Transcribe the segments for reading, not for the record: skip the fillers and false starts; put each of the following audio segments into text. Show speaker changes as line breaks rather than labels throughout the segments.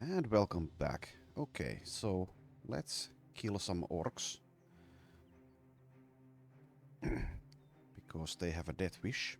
And welcome back. Okay, so let's kill some orcs. Because they have a death wish.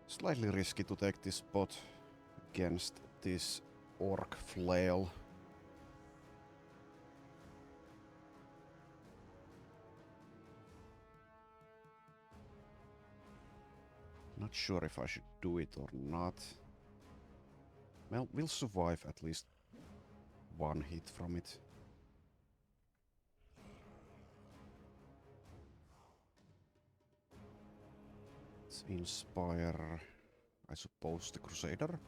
Slightly risky to take this spot against this orc flail. Not sure if I should do it or not. Well, we'll survive at least one hit from it. Let's inspire, I suppose, the Crusader.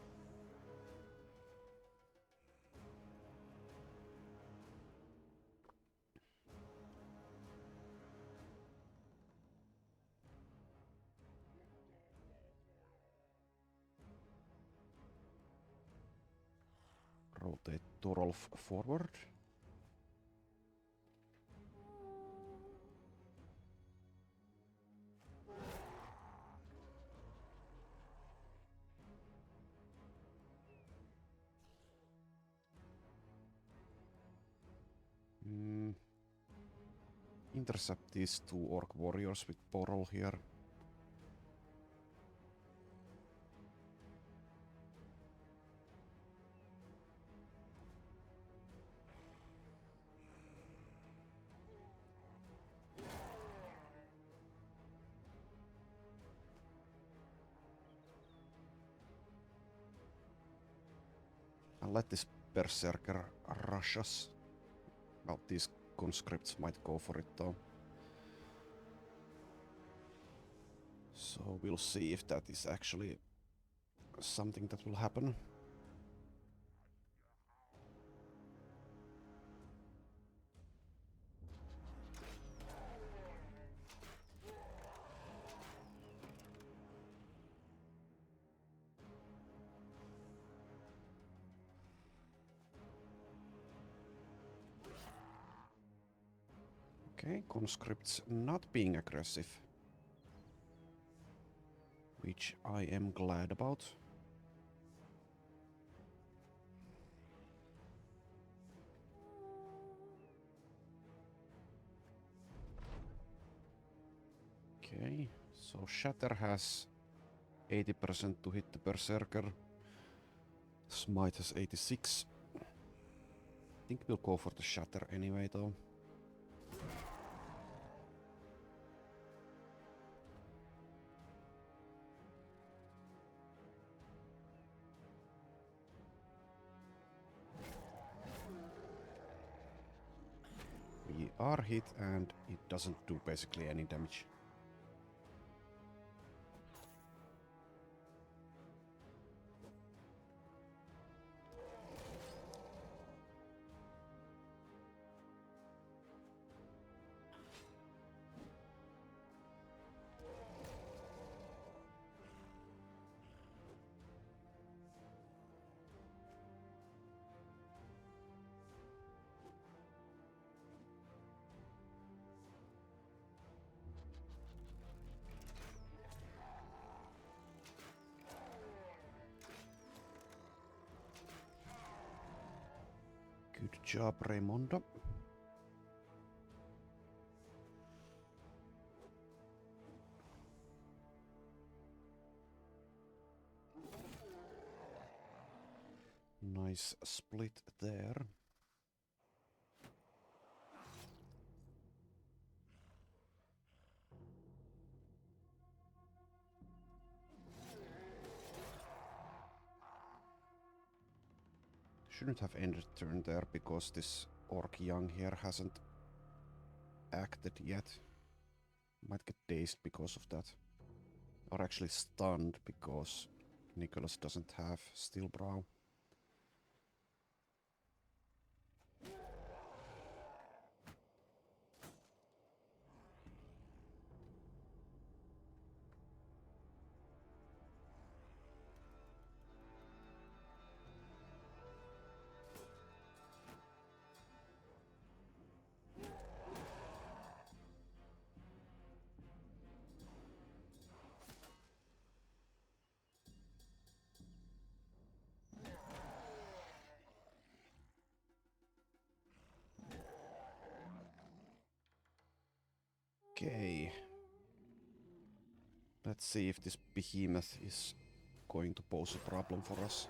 Rotate Torolf forward. Intercept these two orc warriors with Portal here. And let this berserker rush us. Well, these conscripts might go for it though. So we'll see if that is actually something that will happen. Okay, conscripts not being aggressive. Which I am glad about. Okay, so Shatter has 80% to hit the Berserker. Smite has 86. I think we'll go for the Shatter anyway though. We are hit and it doesn't do basically any damage. Good job, Raimundo. Nice split there. Shouldn't have ended turn there because this Orc Young here hasn't acted yet. Might get dazed because of that. Or actually stunned because Nicholas doesn't have Steel Brow. Okay. Let's see if this behemoth is going to pose a problem for us.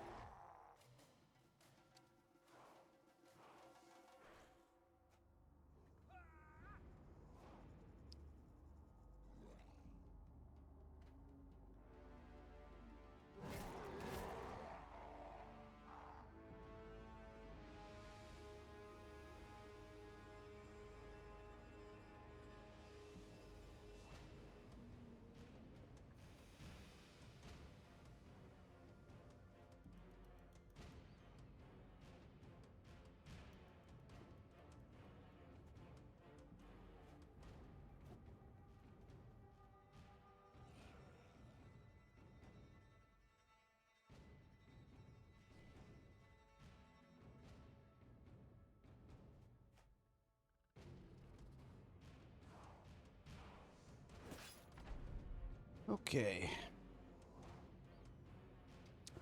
Okay.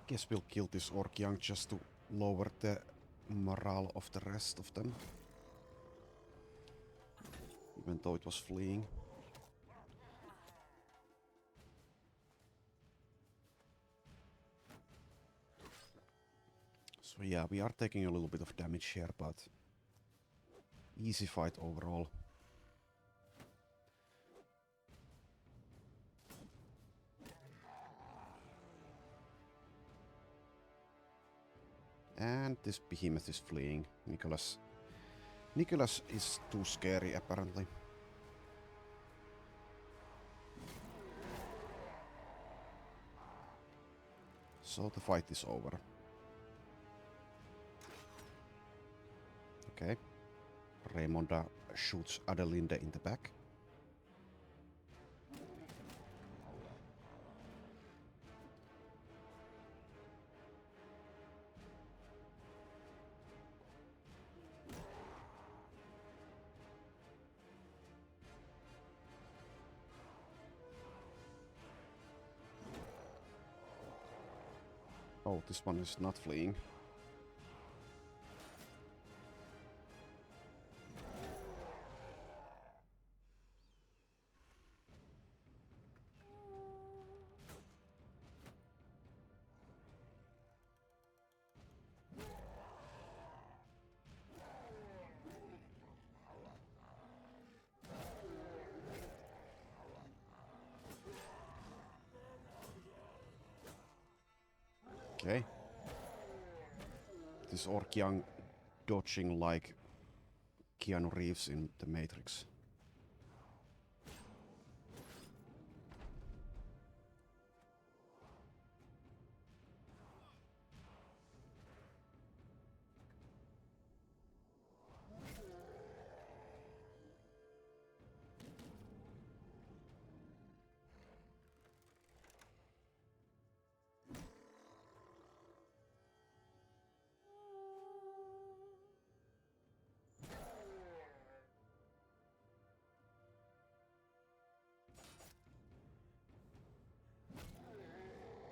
Guess we'll kill this Orc Young just to lower the morale of the rest of them. Even though it was fleeing. So yeah, we are taking a little bit of damage here, but easy fight overall. And this behemoth is fleeing. Nicholas is too scary, apparently. So the fight is over. Okay. Raymonda shoots Adelinde in the back. Oh, this one is not fleeing. Okay. This Orc Young dodging like Keanu Reeves in The Matrix.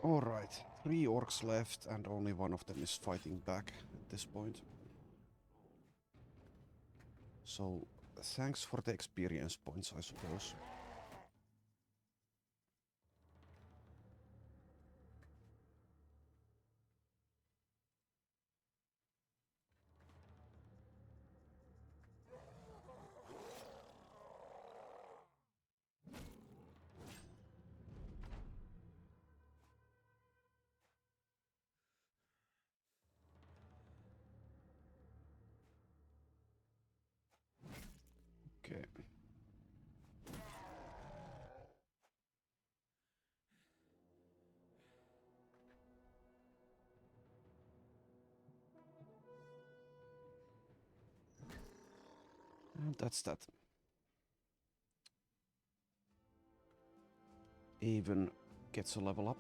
Alright, 3 orcs left and only one of them is fighting back at this point. So, thanks for the experience points, I suppose. And that's that. Even gets a level up.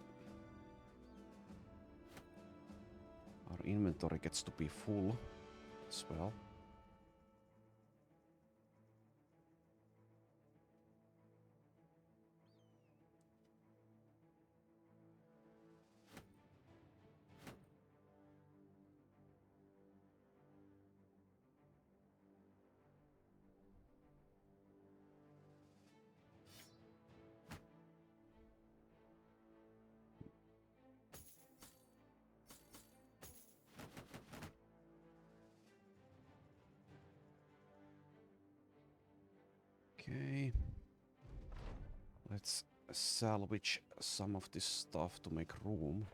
Our inventory gets to be full as well. Okay. Let's salvage some of this stuff to make room.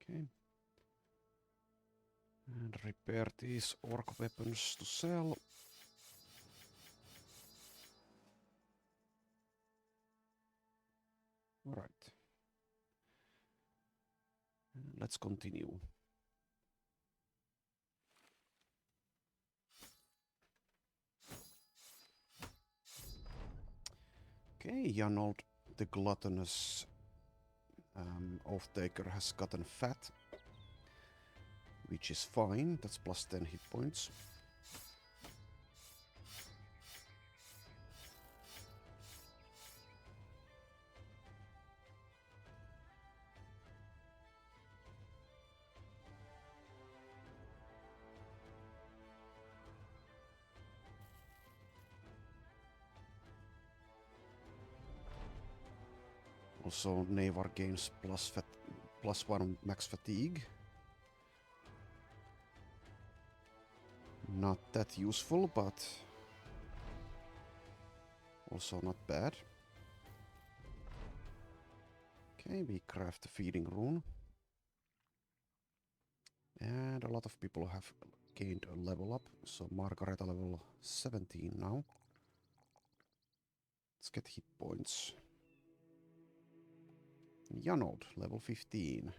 Okay. And repair these orc weapons to sell. Alright. Let's continue. Okay, Janold the gluttonous oath-taker has gotten fat, which is fine. That's plus 10 hit points. Also, Navar gains plus 1 max fatigue. Not that useful, but also not bad. Okay, we craft the feeding rune. And a lot of people have gained a level up. So Margareta level 17 now. Let's get hit points. Janold level 15.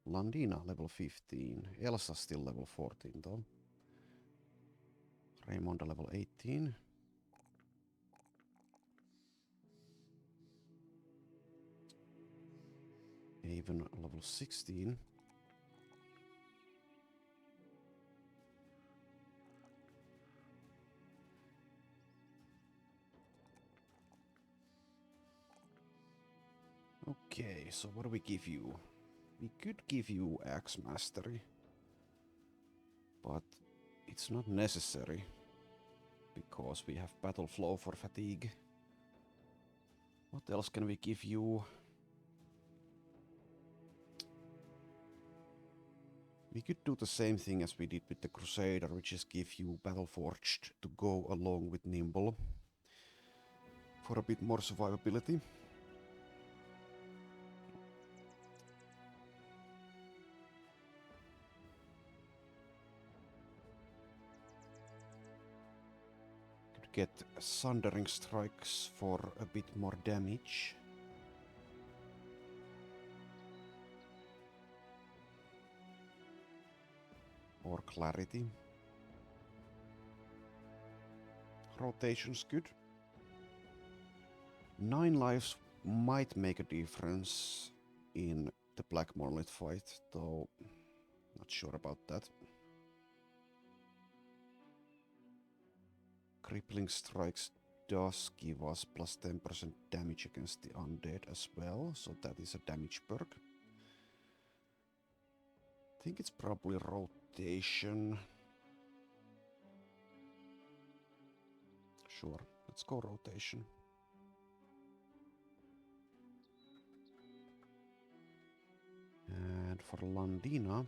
Landina level 15. Elsa still level 14 though. Raymonda level 18. Even level 16. Okay, so what do we give you? We could give you Axe Mastery, but it's not necessary because we have Battle Flow for fatigue. What else can we give you? We could do the same thing as we did with the Crusader, which is give you Battle Forged to go along with Nimble for a bit more survivability. Could get Sundering Strikes for a bit more damage. Or Clarity. Rotation's good. 9 lives might make a difference in the Black Monolith fight, though not sure about that. Crippling Strikes does give us plus 10% damage against the undead as well, so that is a damage perk. I think it's probably rotation. Sure, let's go rotation. And for Landina,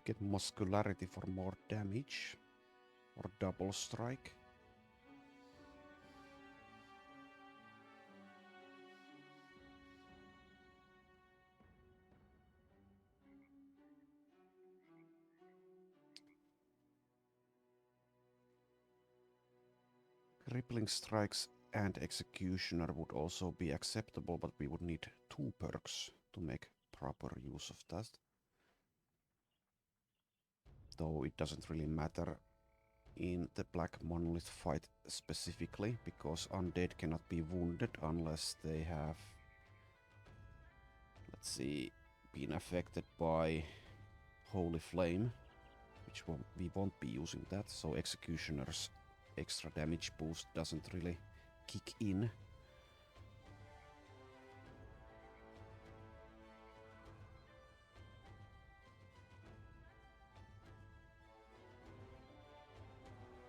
Could get muscularity for more damage. Or double strike. Crippling strikes and executioner would also be acceptable, but we would need 2 perks to make proper use of that. Though it doesn't really matter in the Black Monolith fight specifically, because undead cannot be wounded unless they have, let's see, been affected by Holy Flame, which we won't be using that, so Executioner's extra damage boost doesn't really kick in.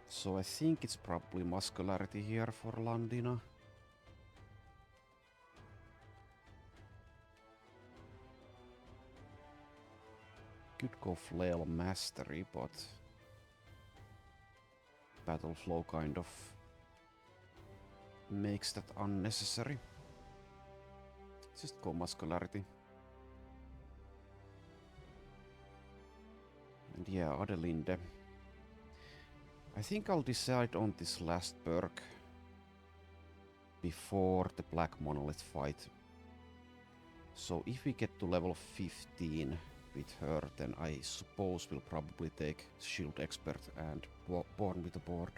So I think it's probably muscularity here for Landina. Could go Flail Mastery, but Battle Flow kind of makes that unnecessary. Just go muscularity. And yeah, Adelinde. I think I'll decide on this last perk before the Black Monolith fight. So if we get to level 15 with her, then I suppose we'll probably take Shield Expert and Born with a Board.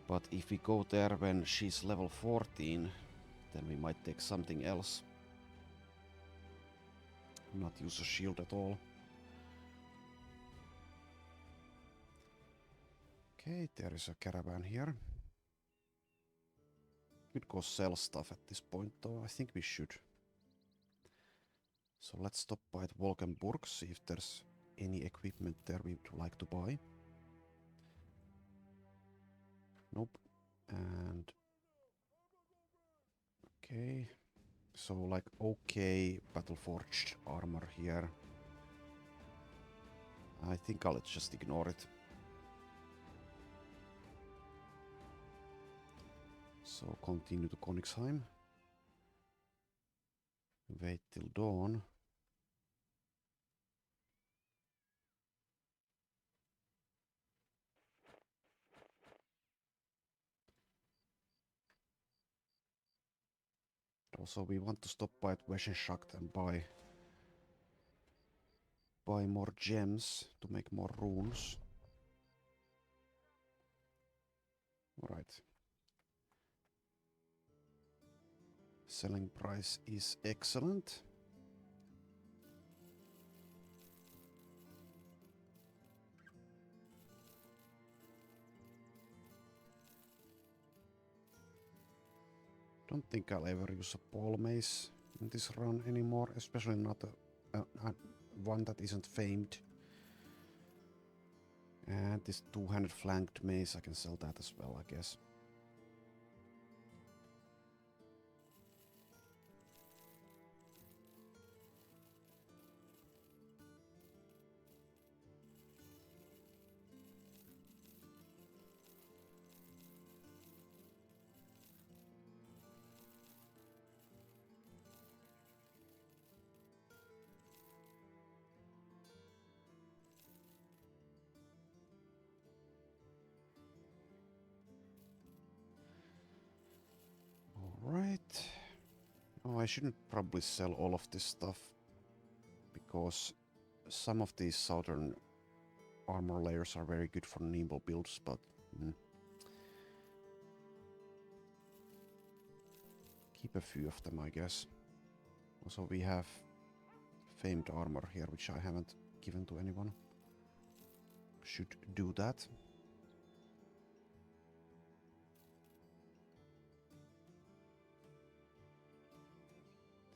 But if we go there when she's level 14, then we might take something else. Not use a shield at all. Okay, there is a caravan here. Could go sell stuff at this point though, I think we should. So let's stop by at Wolkenburg, see if there's any equipment there we would like to buy. Nope. And okay. So like okay Battleforged armor here. I think I'll just ignore it. So continue to Königsheim. Wait till dawn. Also we want to stop by at Wesenschacht and buy more gems to make more runes. Alright. Selling price is excellent. Don't think I'll ever use a pole mace in this run anymore, especially not a one that isn't famed. And this two-handed flanked mace, I can sell that as well, I guess. Alright. Oh, I shouldn't probably sell all of this stuff, because some of these southern armor layers are very good for nimble builds, but keep a few of them, I guess. Also, we have famed armor here, which I haven't given to anyone. Should do that.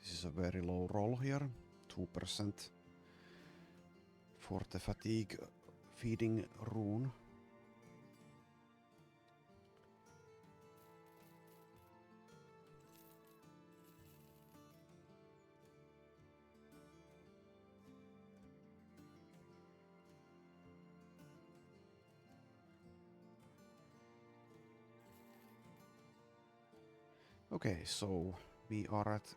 This is a very low roll here, 2% for the fatigue feeding rune. Okay, so we are at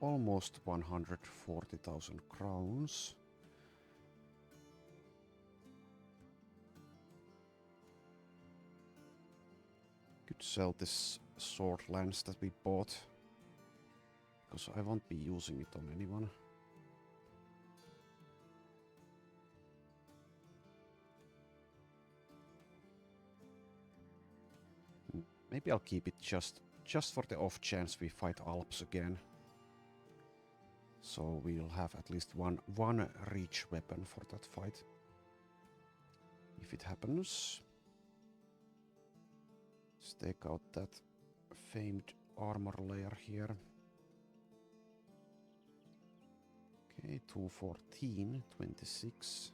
almost 140,000 crowns. Could sell this sword lance that we bought, because I won't be using it on anyone. Maybe I'll keep it just for the off chance we fight Alps again. So we'll have at least one reach weapon for that fight. If it happens. Let's take out that famed armor layer here. Okay, 214, 26.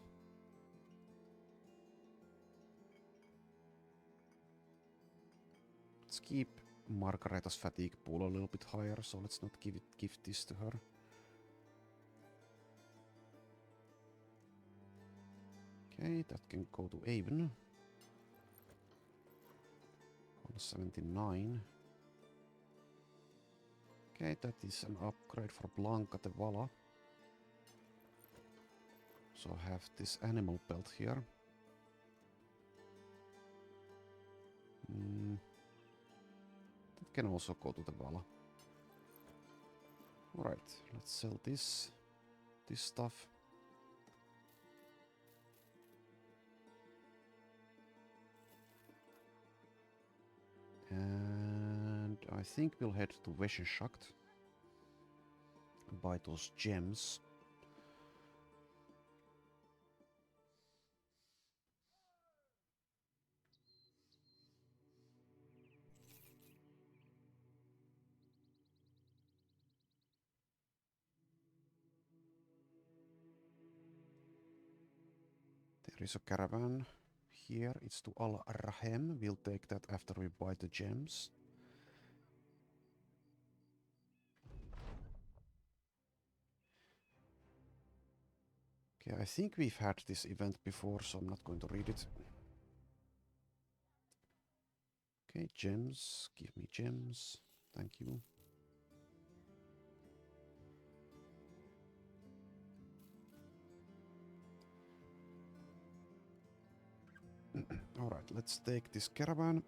Let's keep Margareta's fatigue pool a little bit higher, so let's not give this to her. Okay, that can go to Avon. 179. Okay, that is an upgrade for Blanca de Vala. So have this animal belt here. That can also go to the Vala. Alright, let's sell this stuff. And I think we'll head to Wesenschacht and buy those gems. There is a caravan here. It's to Al Rahem. We'll take that after we buy the gems. Okay, I think we've had this event before, so I'm not going to read it. Okay, gems. Give me gems. Thank you. Alright, let's take this caravan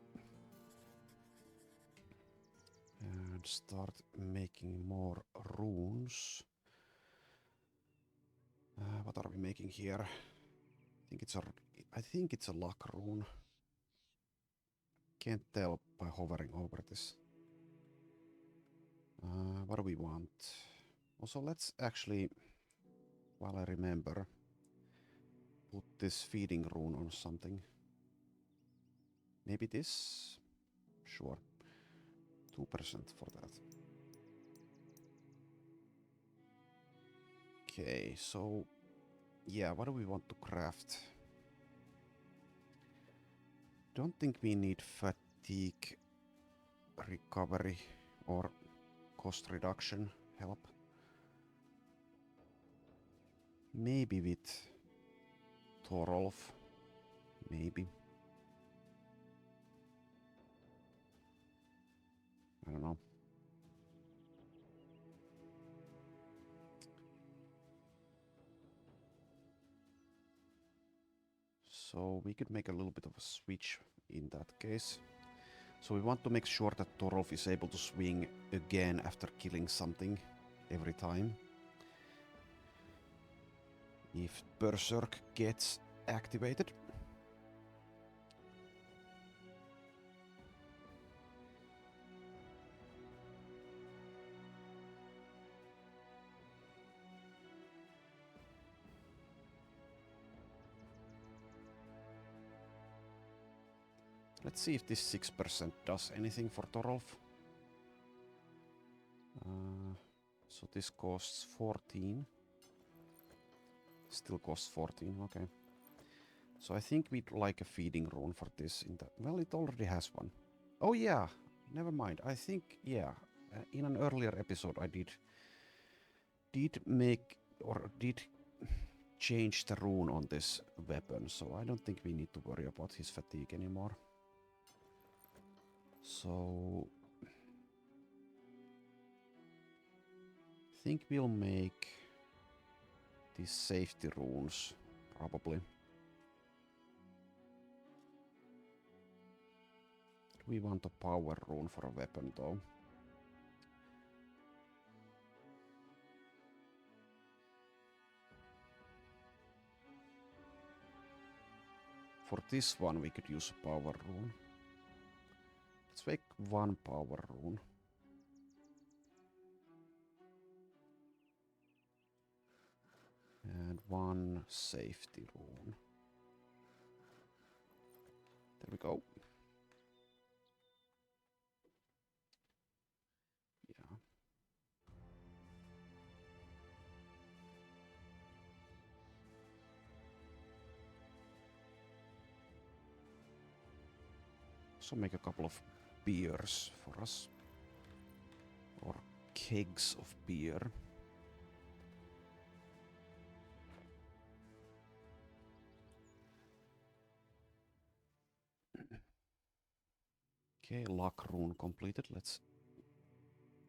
and start making more runes. What are we making here? I think it's a luck rune. Can't tell by hovering over this. What do we want? Also, let's actually, while I remember, put this feeding rune on something. Maybe this? Sure. 2% for that. Okay, so yeah, what do we want to craft? Don't think we need fatigue recovery or cost reduction help. Maybe with Thorolf. Maybe. I don't know. So we could make a little bit of a switch in that case. So we want to make sure that Thorolf is able to swing again after killing something every time. If Berserk gets activated. Let's see if this 6% does anything for Thorolf. So this costs 14. Still costs 14, okay. So I think we'd like a feeding rune for this. Well, it already has one. Oh yeah, never mind. I think, yeah, in an earlier episode I did make, or did change the rune on this weapon. So I don't think we need to worry about his fatigue anymore. So think we'll make these safety runes, probably. Do we want a power rune for a weapon, though? For this one, we could use a power rune. Let's make one power rune. And one safety rune. There we go. Yeah. So make a couple of beers for us. Or kegs of beer. Okay, luck rune completed. Let's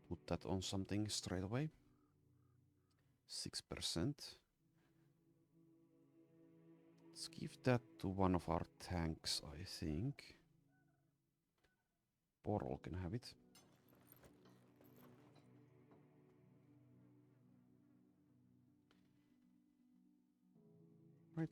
put that on something straight away. 6%. Let's give that to one of our tanks, I think. Portal can have it. Right.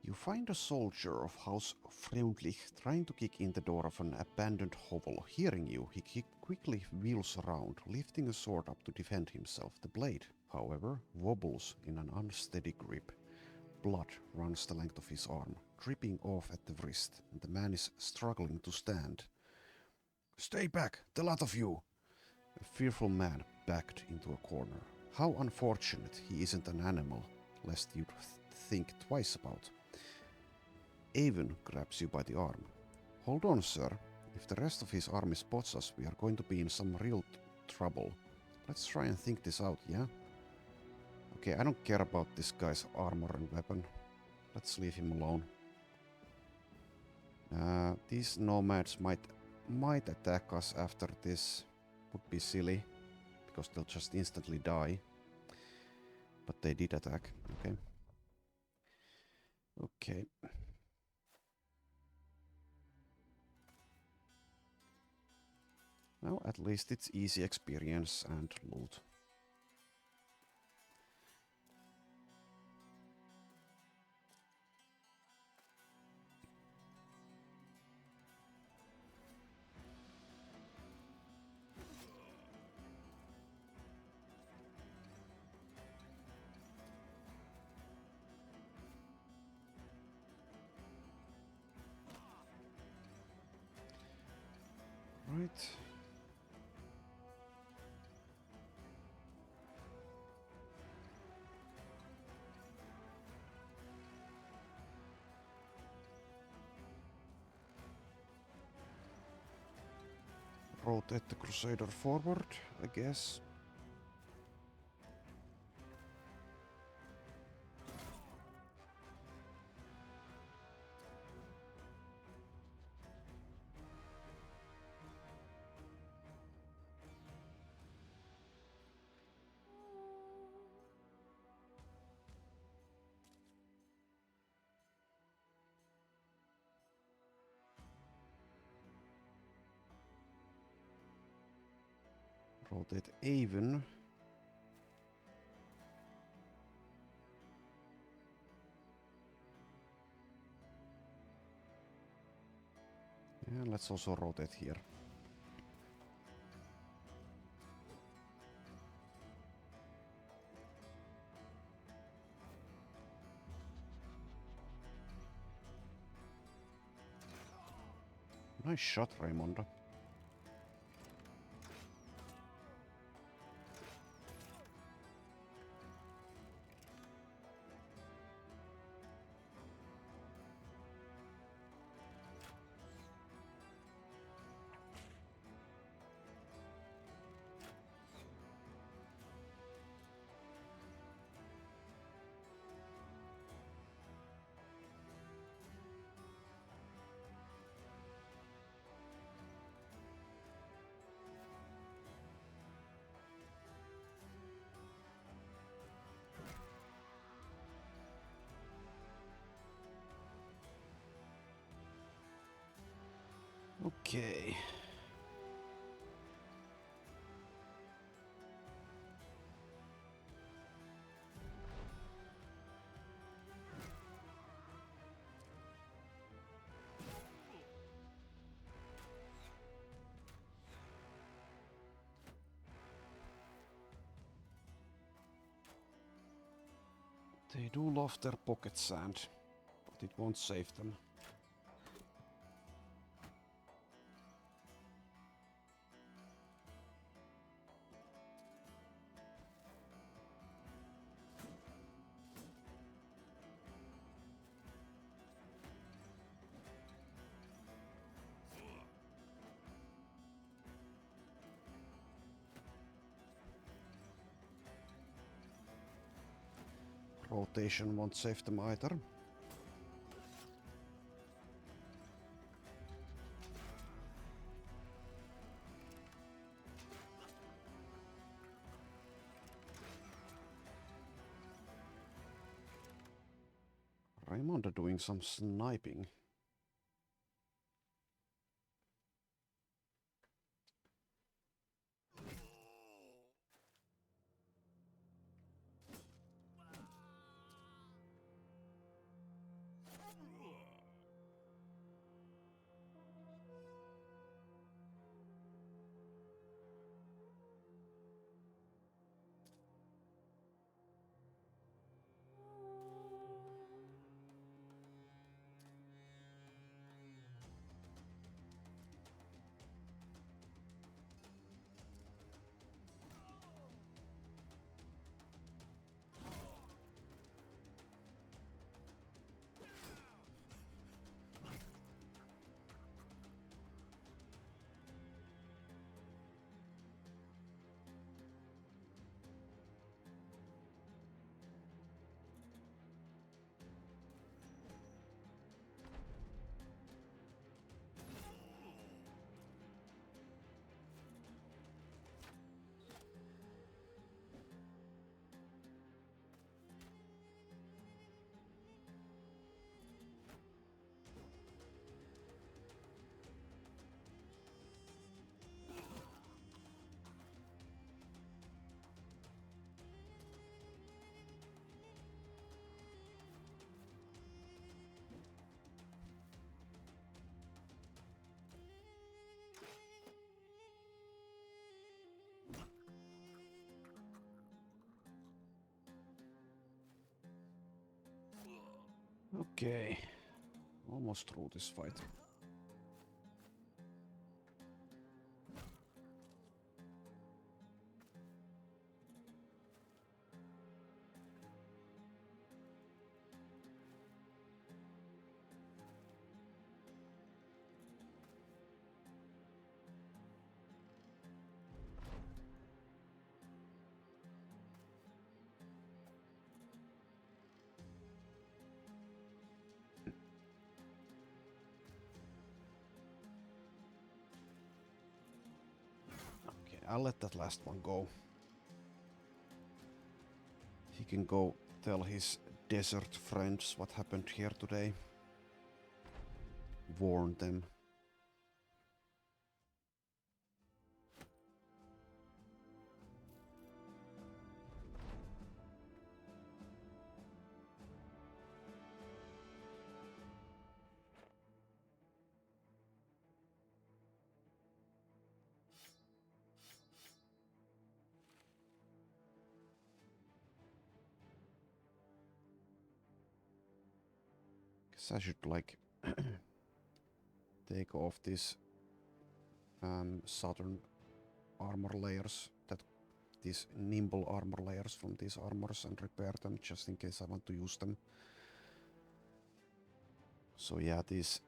You find a soldier of House Freundlich trying to kick in the door of an abandoned hovel. Hearing you, he quickly wheels around, lifting a sword up to defend himself. The blade, however, wobbles in an unsteady grip. Blood runs the length of his arm, dripping off at the wrist, and the man is struggling to stand. Stay back, the lot of you! A fearful man backed into a corner. How unfortunate he isn't an animal, lest you'd think twice about. Avon grabs you by the arm. Hold on, sir. If the rest of his army spots us, we are going to be in some real trouble. Let's try and think this out, yeah? Okay, I don't care about this guy's armor and weapon. Let's leave him alone. These nomads might attack us after this. Would be silly, because they'll just instantly die. But they did attack, okay. Okay. Well, at least it's easy experience and loot. Right. Rotate the Crusader forward, I guess. Rotate Avon. And let's also rotate here. Nice shot, Raimonda. Okay. They do love their pocket sand, but it won't save them. Rotation won't save them either. Raimonda doing some sniping. Okay, almost through this fight. I'll let that last one go. He can go tell his desert friends what happened here today. Warn them. I should like take off these southern armor layers, these nimble armor layers from these armors and repair them just in case I want to use them. So yeah, these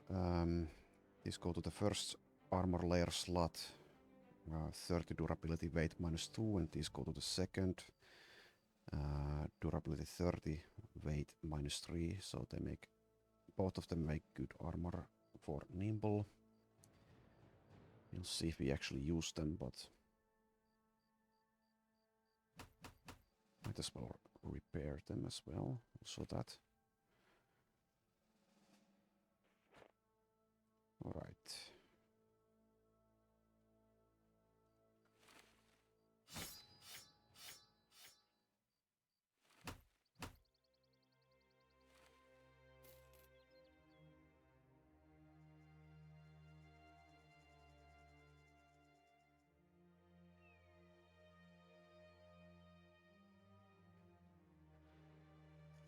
go to the first armor layer slot, 30 durability, weight -2, and these go to the second. Durability 30, weight -3, so they make both of them make good armor for nimble. We'll see if we actually use them, but might as well repair them as well. Also that. Alright.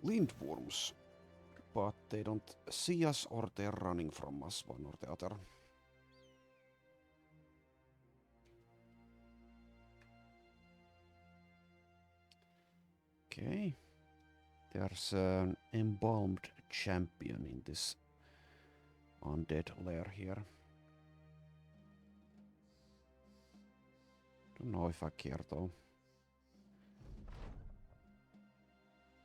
Lindworms. But they don't see us or they're running from us, one or the other. Okay. There's an embalmed champion in this undead lair here. Don't know if I care though.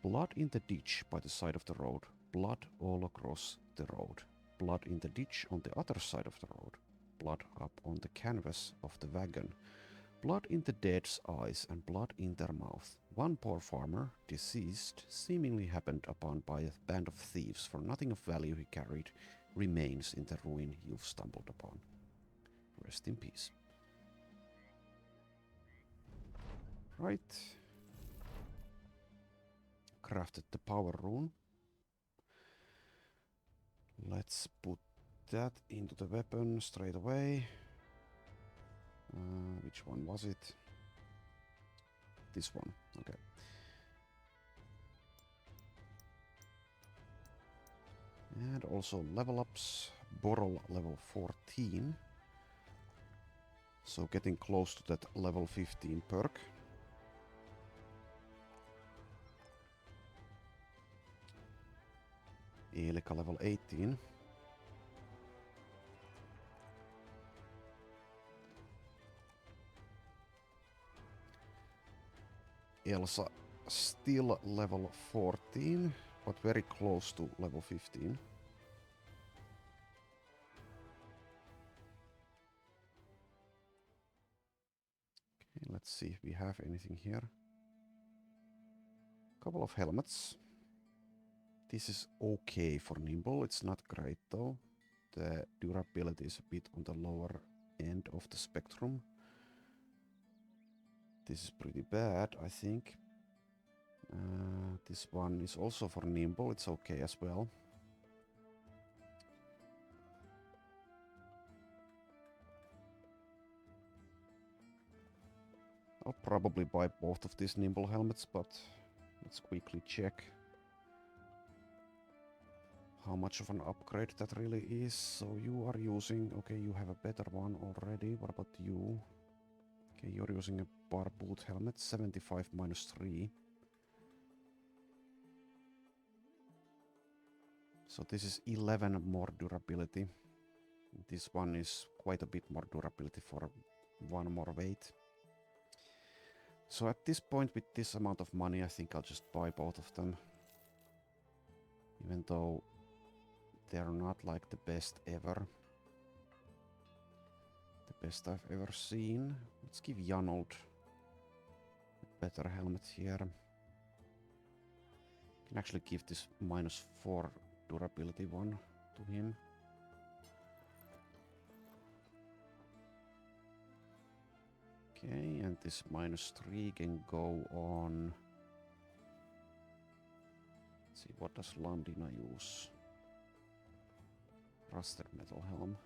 Blood in the ditch by the side of the road. Blood all across the road. Blood in the ditch on the other side of the road. Blood up on the canvas of the wagon. Blood in the dead's eyes and blood in their mouth. One poor farmer, deceased, seemingly happened upon by a band of thieves, for nothing of value he carried remains in the ruin you've stumbled upon. Rest in peace. Right. Crafted the power rune. Let's put that into the weapon straight away. Which one was it? This one. Okay. And also level ups. Borrel level 14. So getting close to that level 15 perk. Eelika level 18. Elsa still level 14, but very close to level 15. Okay, let's see if we have anything here. Couple of helmets. This is okay for nimble, it's not great though. The durability is a bit on the lower end of the spectrum. This is pretty bad, I think. This one is also for nimble, it's okay as well. I'll probably buy both of these nimble helmets, but let's quickly check how much of an upgrade that really is. So you are using, okay, you have a better one already. What about you? Okay, you're using a bar boot helmet, 75 minus 3. So this is 11 more durability. This one is quite a bit more durability for one more weight. So at this point, with this amount of money, I think I'll just buy both of them. Even though they're not like the best ever. The best I've ever seen. Let's give Janold a better helmet here. Can actually give this minus 4 durability one to him. Okay, and this minus 3 can go on. Let's see, what does Landina use? Rusted metal helm.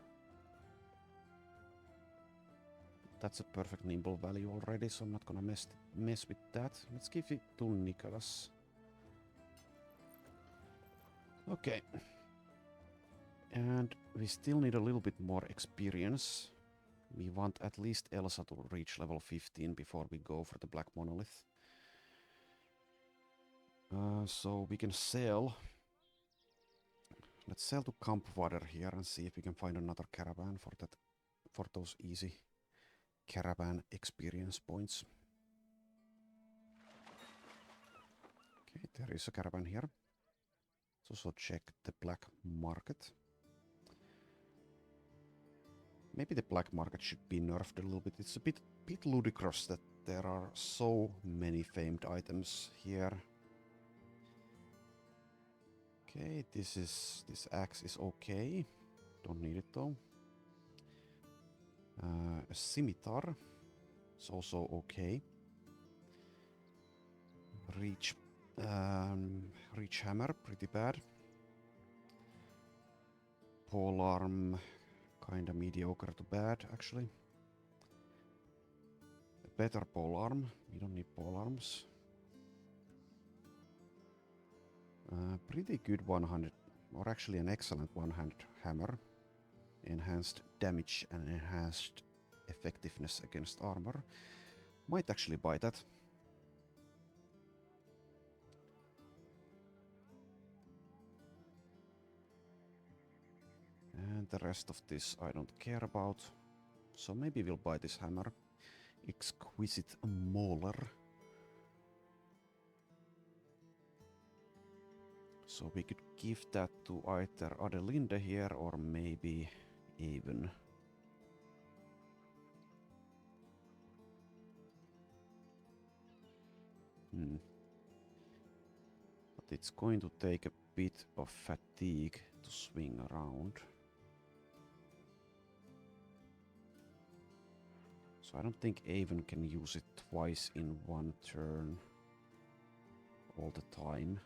That's a perfect nimble value already, so I'm not gonna mess with that. Let's give it to Nicholas. Okay. And we still need a little bit more experience. We want at least Elsa to reach level 15 before we go for the Black Monolith. So we can sell. Let's sell to Campwater here and see if we can find another caravan for those easy caravan experience points. Okay, there is a caravan here. Let's also check the black market. Maybe the black market should be nerfed a little bit. It's a bit ludicrous that there are so many famed items here. Okay, this axe is okay. Don't need it though. A scimitar is also okay. Reach hammer, pretty bad. Polearm, kinda mediocre to bad, actually. A better polearm. We don't need polearms. Pretty good 100, or actually an excellent one-hand hammer. Enhanced damage and enhanced effectiveness against armor. Might actually buy that. And the rest of this I don't care about. So maybe we'll buy this hammer. Exquisite Mauler. So we could give that to either Adelinde here or maybe even. But it's going to take a bit of fatigue to swing around. So I don't think Avon can use it twice in one turn all the time.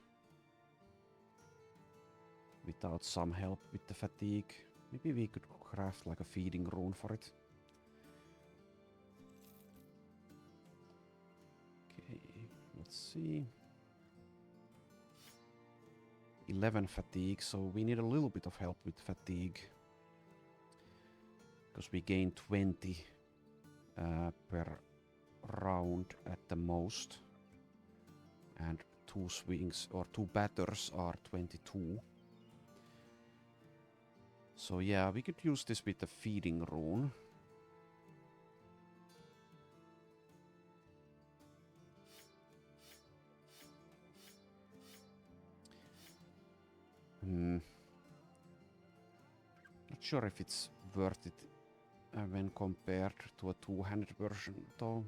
Without some help with the fatigue. Maybe we could craft like a feeding rune for it. Okay, let's see. 11 fatigue, so we need a little bit of help with fatigue. Because we gain 20 per round at the most. And 2 swings or 2 batters are 22. So yeah, we could use this with the feeding rune. Not sure if it's worth it when compared to a two-handed version though.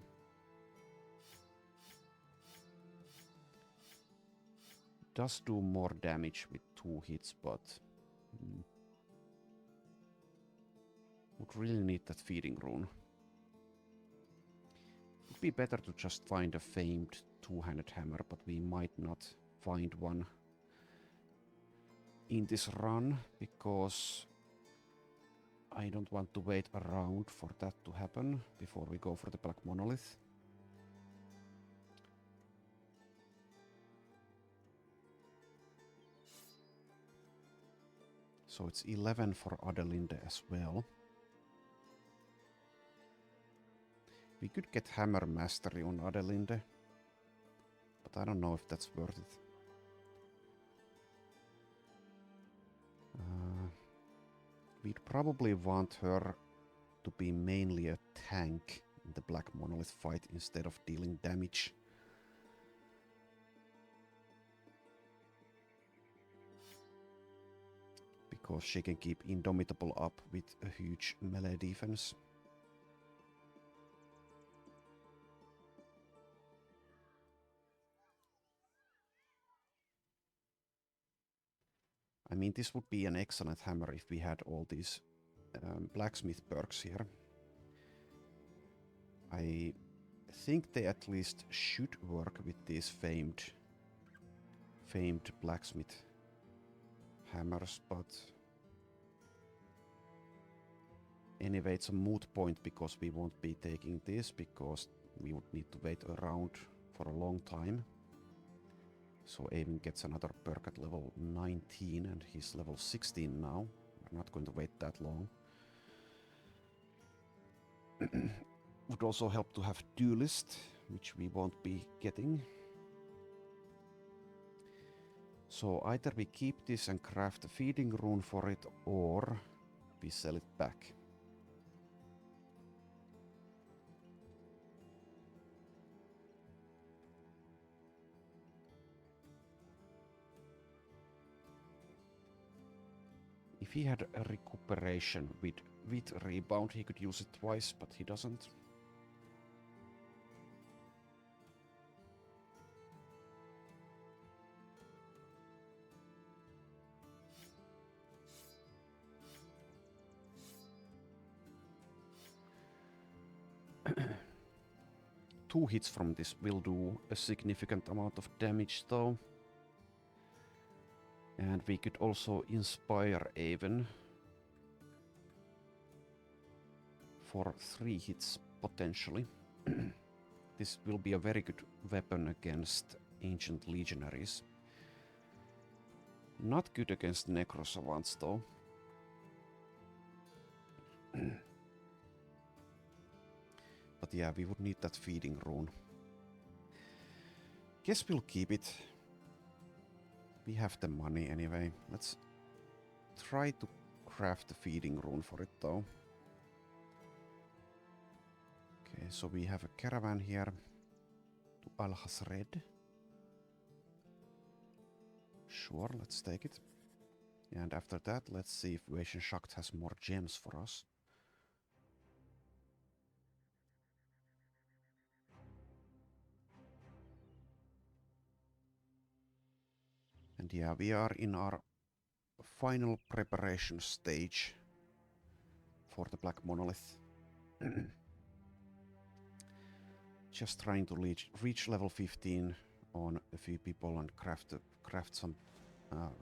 Does do more damage with 2 hits, but would really need that feeding rune. Would be better to just find a famed two-handed hammer, but we might not find one in this run because I don't want to wait around for that to happen before we go for the Black Monolith. So it's 11 for Adelinde as well. We could get Hammer Mastery on Adelinde, but I don't know if that's worth it. We'd probably want her to be mainly a tank in the Black Monolith fight instead of dealing damage. Because she can keep Indomitable up with a huge melee defense. I mean, this would be an excellent hammer if we had all these blacksmith perks here. I think they at least should work with these famed blacksmith hammers, but anyway, it's a moot point because we won't be taking this because we would need to wait around for a long time. So Avon gets another perk at level 19 and he's level 16 now. We're not going to wait that long. Would also help to have Duelist, which we won't be getting. So either we keep this and craft a feeding rune for it, or we sell it back. If he had a recuperation with rebound, he could use it twice, but he doesn't. Two hits from this will do a significant amount of damage though. And we could also inspire Avon for 3 hits potentially. This will be a very good weapon against Ancient Legionaries. Not good against Necro Savants though. But yeah, we would need that feeding rune. Guess we'll keep it. We have the money anyway. Let's try to craft the feeding rune for it though. Okay, so we have a caravan here to Al Hasred. Sure, let's take it. And after that, let's see if Vasion Shacht has more gems for us. And yeah, we are in our final preparation stage for the Black Monolith. Just trying to reach level 15 on a few people and craft some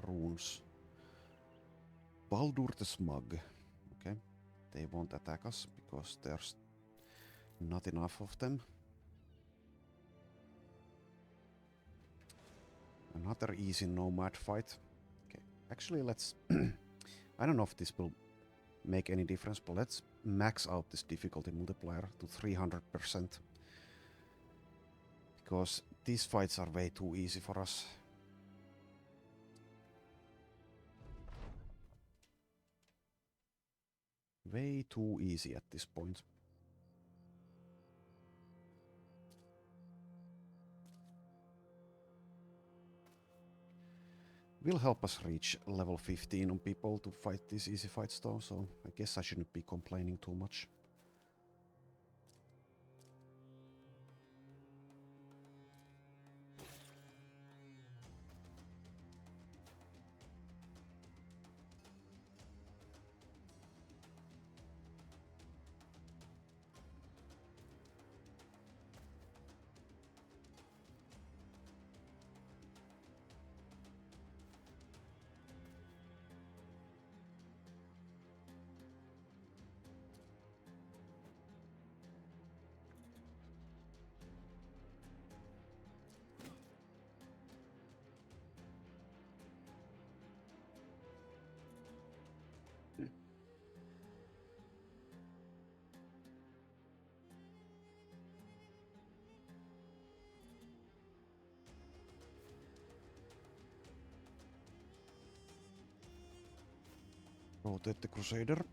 runes. Baldur the Smug. Okay, they won't attack us because there's not enough of them. Another easy nomad fight. Okay, actually let's... I don't know if this will make any difference, but let's max out this difficulty multiplier to 300%. Because these fights are way too easy for us. Way too easy at this point. Will help us reach level 15 on people to fight these easy fights though, so I guess I shouldn't be complaining too much. Rotate the Crusader.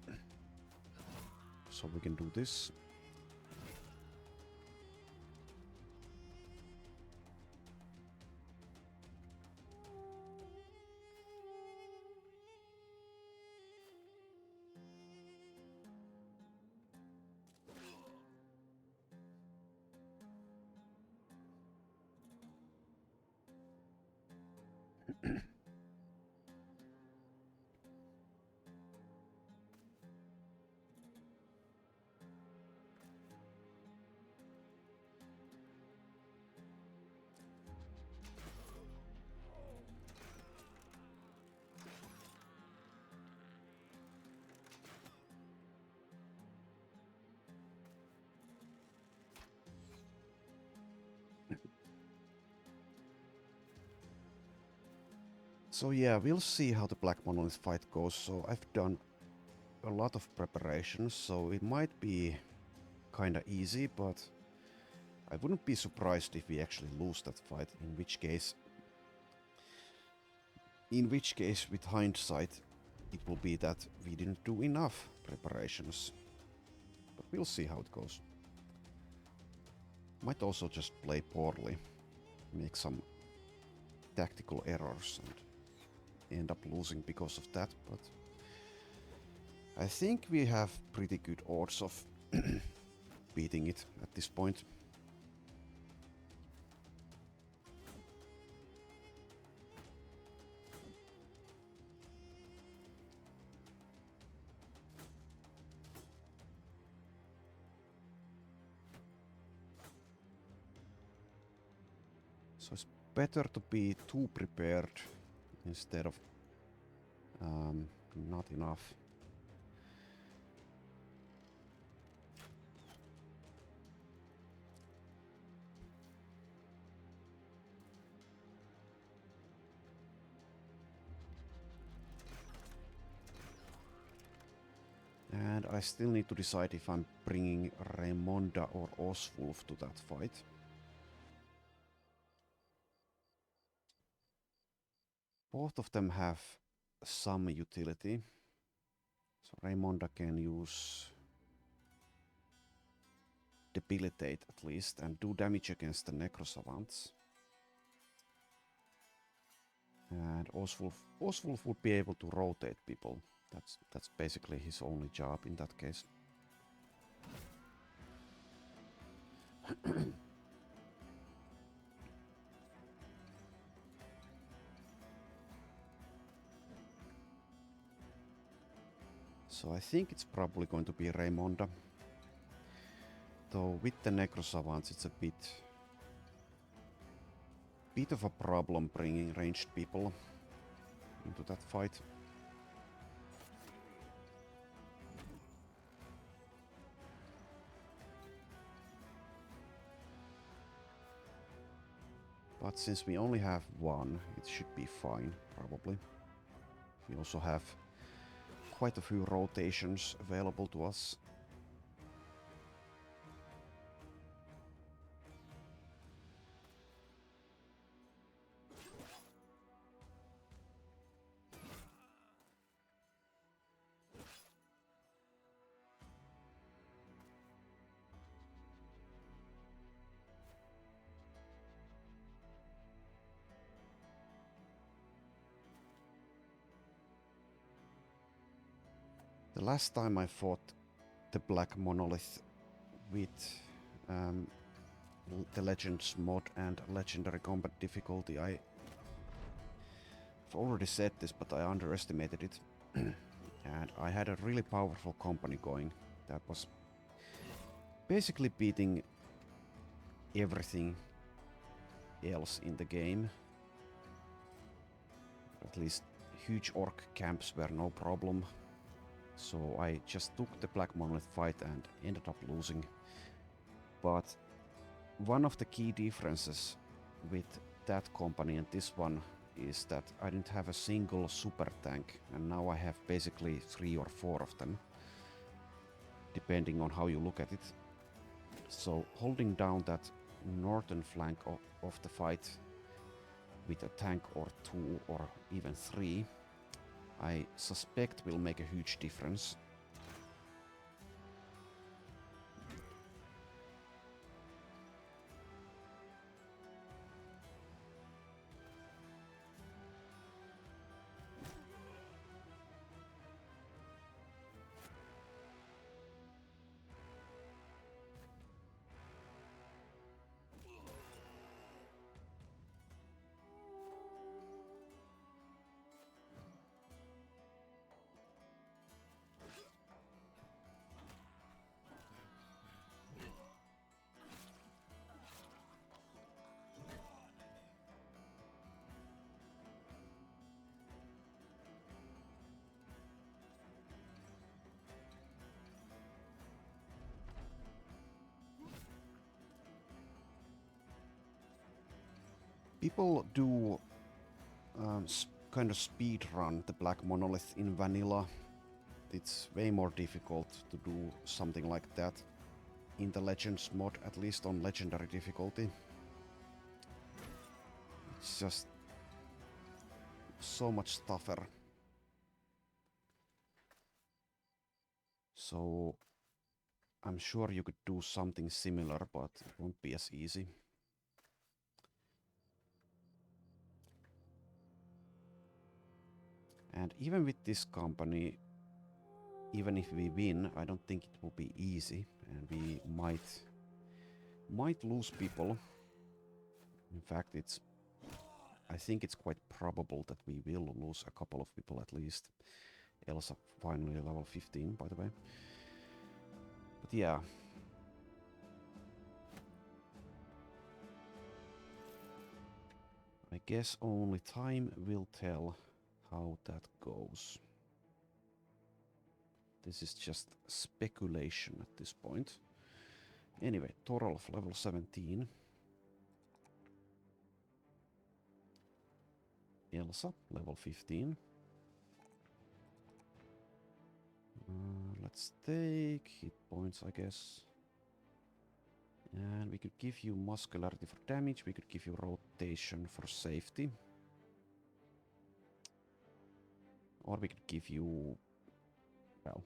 So we can do this. So yeah, we'll see how the Black Monolith fight goes. So I've done a lot of preparations, so it might be kinda easy, but I wouldn't be surprised if we actually lose that fight, in which case, with hindsight, it will be that we didn't do enough preparations. But we'll see how it goes. Might also just play poorly, make some tactical errors and end up losing because of that, but I think we have pretty good odds of beating it at this point. So it's better to be too prepared instead of not enough. I still need to decide if I'm bringing Raymonda or Oswulf to that fight. Both of them have some utility. So Raymonda can use debilitate at least and do damage against the Necrosavants. And Oswulf would be able to rotate people. That's basically his only job in that case. So I think it's probably going to be Raymonda. Though with the Necrosavants it's a bit of a problem bringing ranged people into that fight. But since we only have one, it should be fine, probably. We also have quite a few rotations available to us. The last time I fought the Black Monolith with the Legends mod and Legendary Combat difficulty, I've already said this, but I underestimated it. And I had a really powerful company going that was basically beating everything else in the game. At least huge orc camps were no problem. So I just took the Black Monolith fight and ended up losing. But one of the key differences with that company and this one is that I didn't have a single super tank, and now I have basically 3 or 4 of them, depending on how you look at it. So holding down that northern flank of the fight with a tank or 2 or even 3, I suspect will make a huge difference. People do kind of speed run the Black Monolith in vanilla. It's way more difficult to do something like that in the Legends mod, at least on Legendary difficulty. It's just so much tougher. So I'm sure you could do something similar, but it won't be as easy. And even with this company, even if we win, I don't think it will be easy, and we might lose people. In fact, I think it's quite probable that we will lose a couple of people at least. Elsa finally level 15, by the way. But yeah. I guess only time will tell how that goes. This is just speculation at this point. Anyway, Torolf level 17. Elsa level 15. Let's take hit points, I guess. And we could give you muscularity for damage. We could give you rotation for safety. Or we could give you... Well,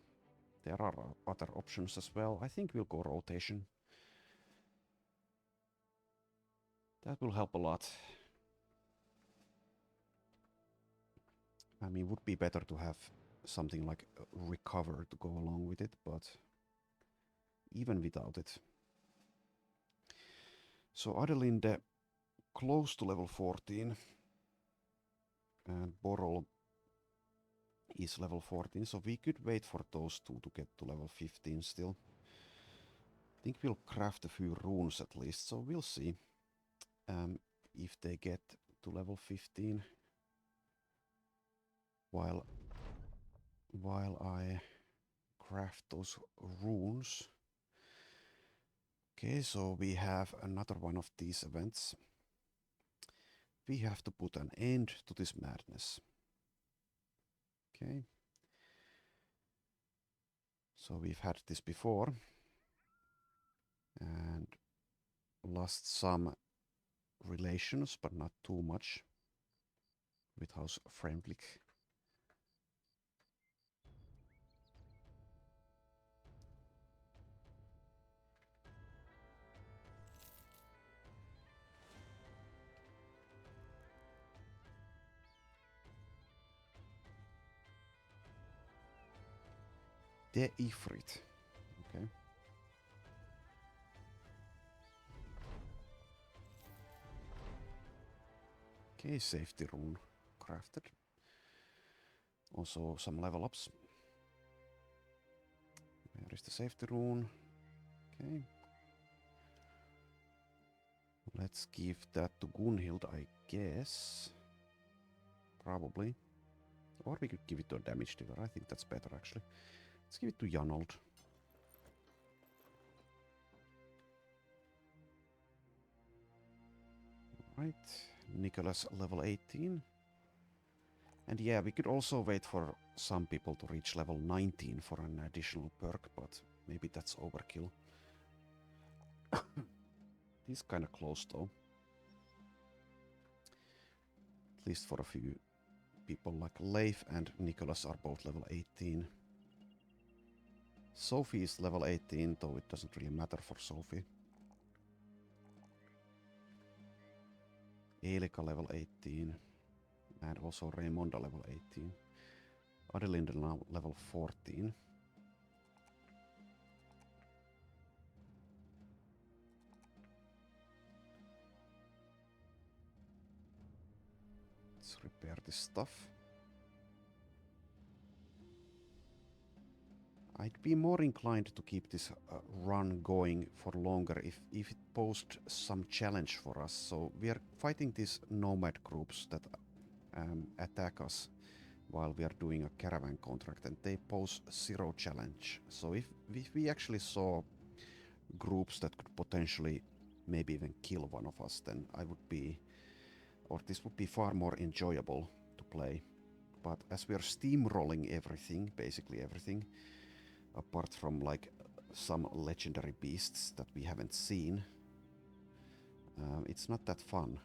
there are other options as well. I think we'll go rotation. That will help a lot. I mean, would be better to have something like recover to go along with it, but even without it. So Adelinde close to level 14 and Borol is level 14, so we could wait for those two to get to level 15 still. I think we'll craft a few runes at least, so we'll see if they get to level 15 while I craft those runes. Okay, so we have another one of these events. We have to put an end to this madness. Okay. So we've had this before and lost some relations, but not too much, with House Fremlich. The Ifrit. Okay. Okay, safety rune crafted. Also some level ups. Where is the safety rune? Okay. Let's give that to Gunhild, I guess. Probably. Or we could give it to a damage dealer. I think that's better actually. Let's give it to Janold. Right. Nicholas level 18. And yeah, we could also wait for some people to reach level 19 for an additional perk, but maybe that's overkill. It is kind of close though. At least for a few people like Leif and Nicholas are both level 18. Sophie is level 18, though it doesn't really matter for Sophie. Elika level 18. And also Raimonda level 18. Adelinde now level 14. Let's repair this stuff. I'd be more inclined to keep this run going for longer if it posed some challenge for us. So we are fighting these nomad groups that attack us while we are doing a caravan contract, and they pose 0 challenge. So if we actually saw groups that could potentially maybe even kill one of us, then I would be, or this would be far more enjoyable to play. But as we are steamrolling everything, basically everything, apart from like some legendary beasts that we haven't seen, it's not that fun.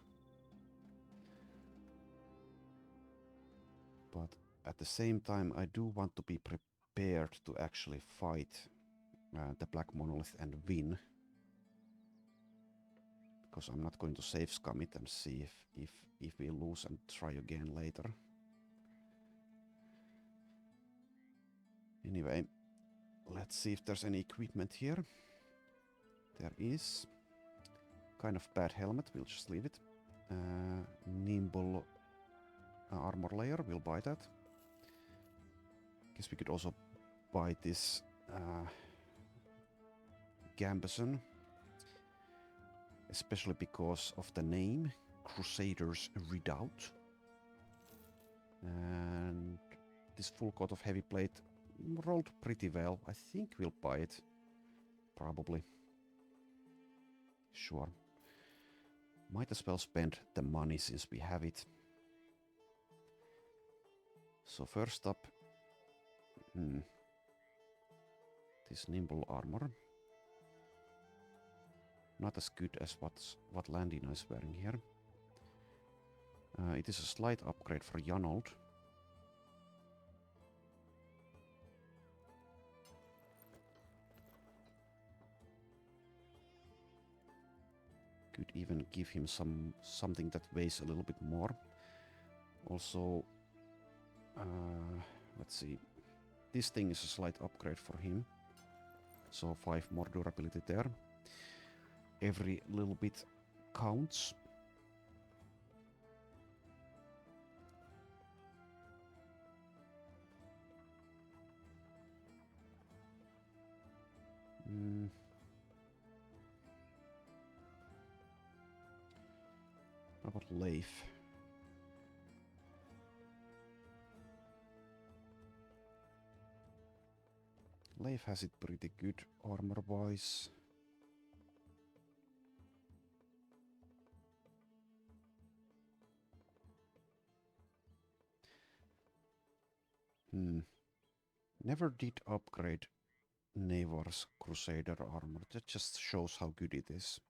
But at the same time, I do want to be prepared to actually fight the Black Monolith and win. Because I'm not going to save scum it and see if we lose and try again later. Anyway, let's see if there's any equipment here. There is. Kind of bad helmet, we'll just leave it. Nimble armor layer, we'll buy that. Guess we could also buy this gambeson. Especially because of the name, Crusader's Redoubt. And this full coat of heavy plate rolled pretty well. I think we'll buy it. Probably. Sure. Might as well spend the money since we have it. So first up... this nimble armor. Not as good as what Landina is wearing here. It is a slight upgrade for Janold. Could even give him something that weighs a little bit more. Also, let's see. This thing is a slight upgrade for him. So 5 more durability there. Every little bit counts. How about Leif? Leif has it pretty good armor-wise. Never did upgrade Neivar's Crusader armor. That just shows how good it is.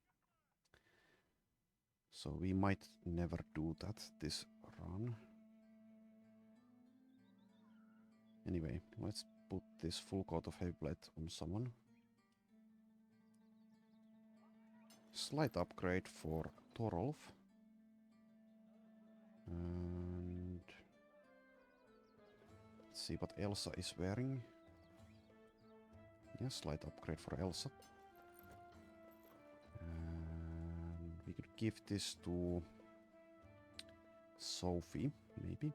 So we might never do that this run. Anyway, let's put this full coat of heavy plate on someone. Slight upgrade for Thorolf. And let's see what Elsa is wearing. Yeah, slight upgrade for Elsa. And we could give this to Sophie, maybe.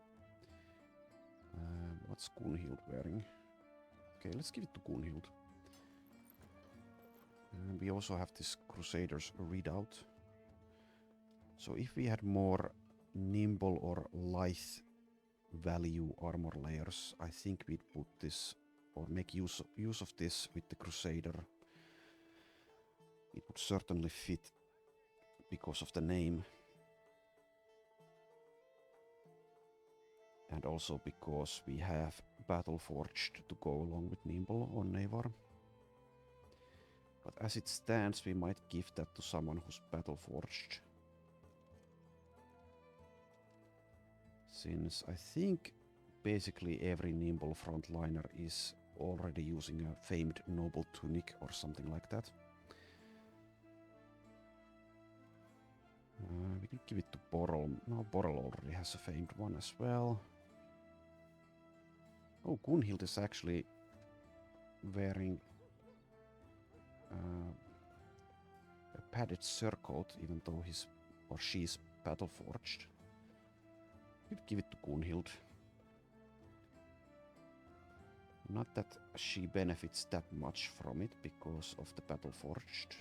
What's Gunhild wearing? Okay, let's give it to Gunhild. And we also have this Crusaders readout. So if we had more nimble or lithe value armor layers, I think we'd put this or make use of this with the Crusader. It would certainly fit because of the name. And also because we have Battleforged to go along with Nimble on Neivar. But as it stands, we might give that to someone who's Battleforged. Since I think basically every Nimble frontliner is already using a famed noble tunic or something like that. We could give it to Borrel. No, Borrel already has a famed one as well. Oh, Gunhild is actually wearing a padded surcoat, even though he's or she's Battleforged. Could give it to Gunhild. Not that she benefits that much from it because of the Battleforged.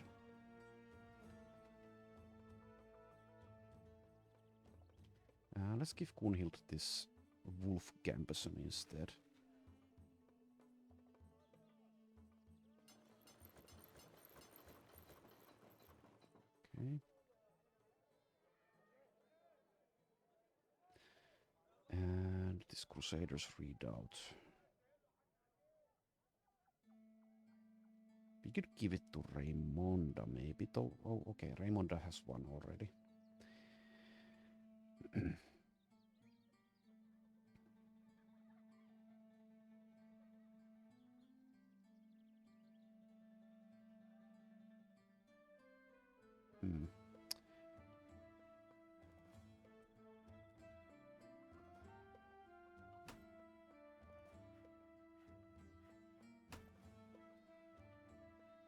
Let's give Gunhild this Wolf Gambeson instead. Okay. And this Crusaders readout. We could give it to Raymonda maybe, though. Oh, okay, Raymonda has one already.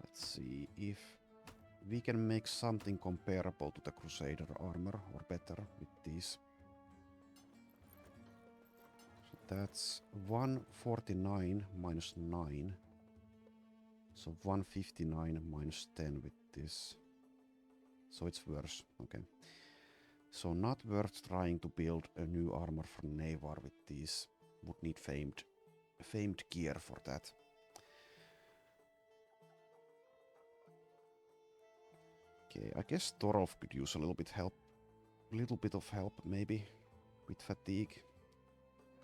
Let's see if we can make something comparable to the Crusader armor or better with these. So that's 149 minus 9. So 159 minus 10 with this. So it's worse. Okay. So not worth trying to build a new armor for Neivar with these. Would need famed gear for that. Okay, I guess Thorolf could use a little bit of help maybe with fatigue.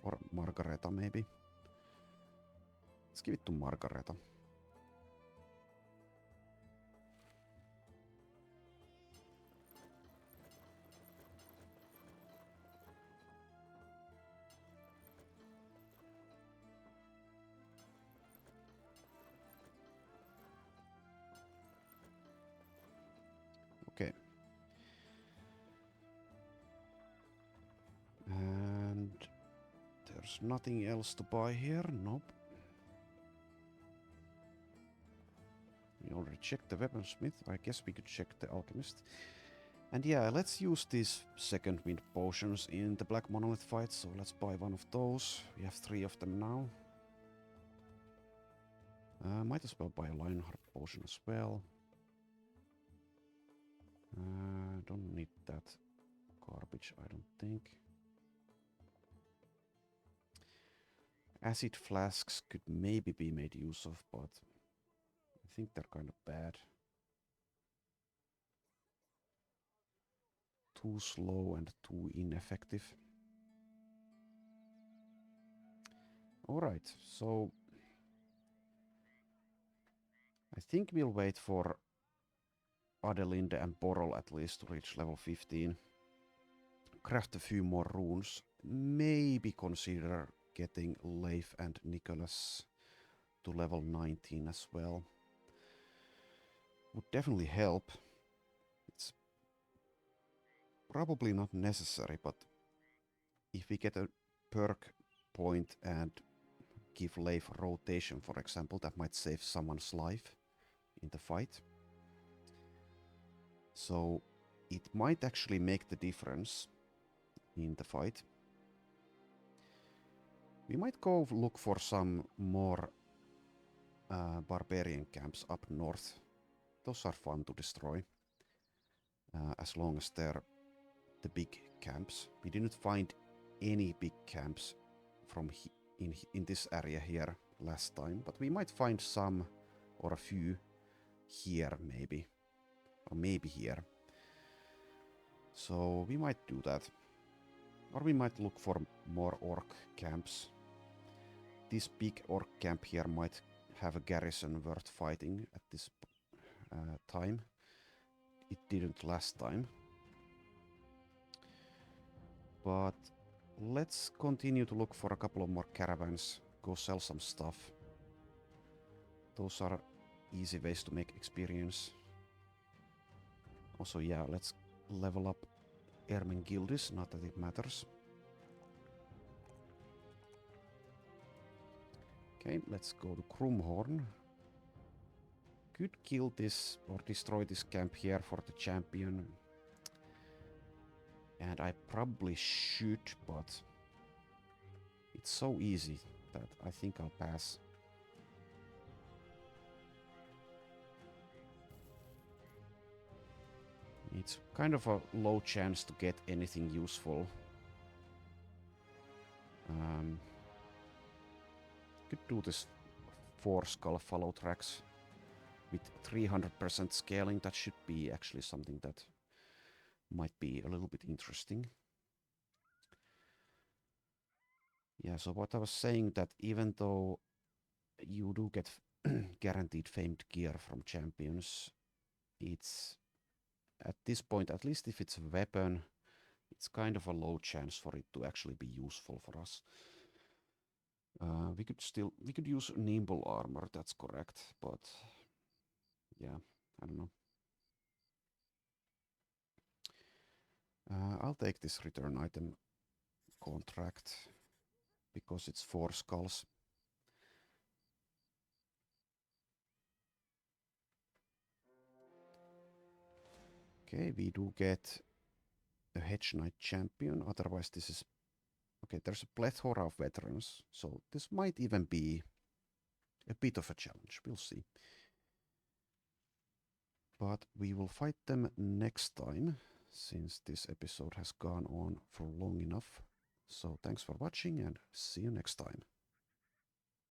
Or Margareta maybe. Let's give it to Margareta. There's nothing else to buy here. Nope. We already checked the weaponsmith. I guess we could check the alchemist. And yeah, let's use these second wind potions in the black monolith fight. So let's buy one of those. We have 3 of them now. Might as well buy a Lionheart potion as well. Don't need that garbage, I don't think. Acid flasks could maybe be made use of, but I think they're kind of bad. Too slow and too ineffective. Alright, so I think we'll wait for Adelinde and Borol at least to reach level 15. Craft a few more runes. Maybe consider getting Leif and Nicholas to level 19 as well. Would definitely help. It's probably not necessary, but if we get a perk point and give Leif rotation, for example, that might save someone's life in the fight. So it might actually make the difference in the fight. We might go look for some more barbarian camps up north. Those are fun to destroy, as long as they're the big camps. We didn't find any big camps from in this area here last time, but we might find some or a few here maybe, or maybe here. So we might do that. Or we might look for more orc camps. This big orc camp here might have a garrison worth fighting at this time. It didn't last time. But let's continue to look for a couple of more caravans. Go sell some stuff. Those are easy ways to make experience. Also, yeah, let's level up Ermengildis, not that it matters. Okay, let's go to Krumhorn. Could kill this or destroy this camp here for the champion. And I probably should, but it's so easy that I think I'll pass. It's kind of a low chance to get anything useful. Could do this 4 skull follow tracks with 300% scaling. That should be actually something that might be a little bit interesting. Yeah, so what I was saying, that even though you do get guaranteed famed gear from champions, it's at this point, at least if it's a weapon, it's kind of a low chance for it to actually be useful for us. We could use nimble armor, that's correct, but yeah, I don't know. I'll take this return item contract because it's 4 skulls. Okay, we do get a Hedge Knight champion, otherwise this is... Okay, there's a plethora of veterans, so this might even be a bit of a challenge, we'll see. But we will fight them next time, since this episode has gone on for long enough. So thanks for watching and see you next time.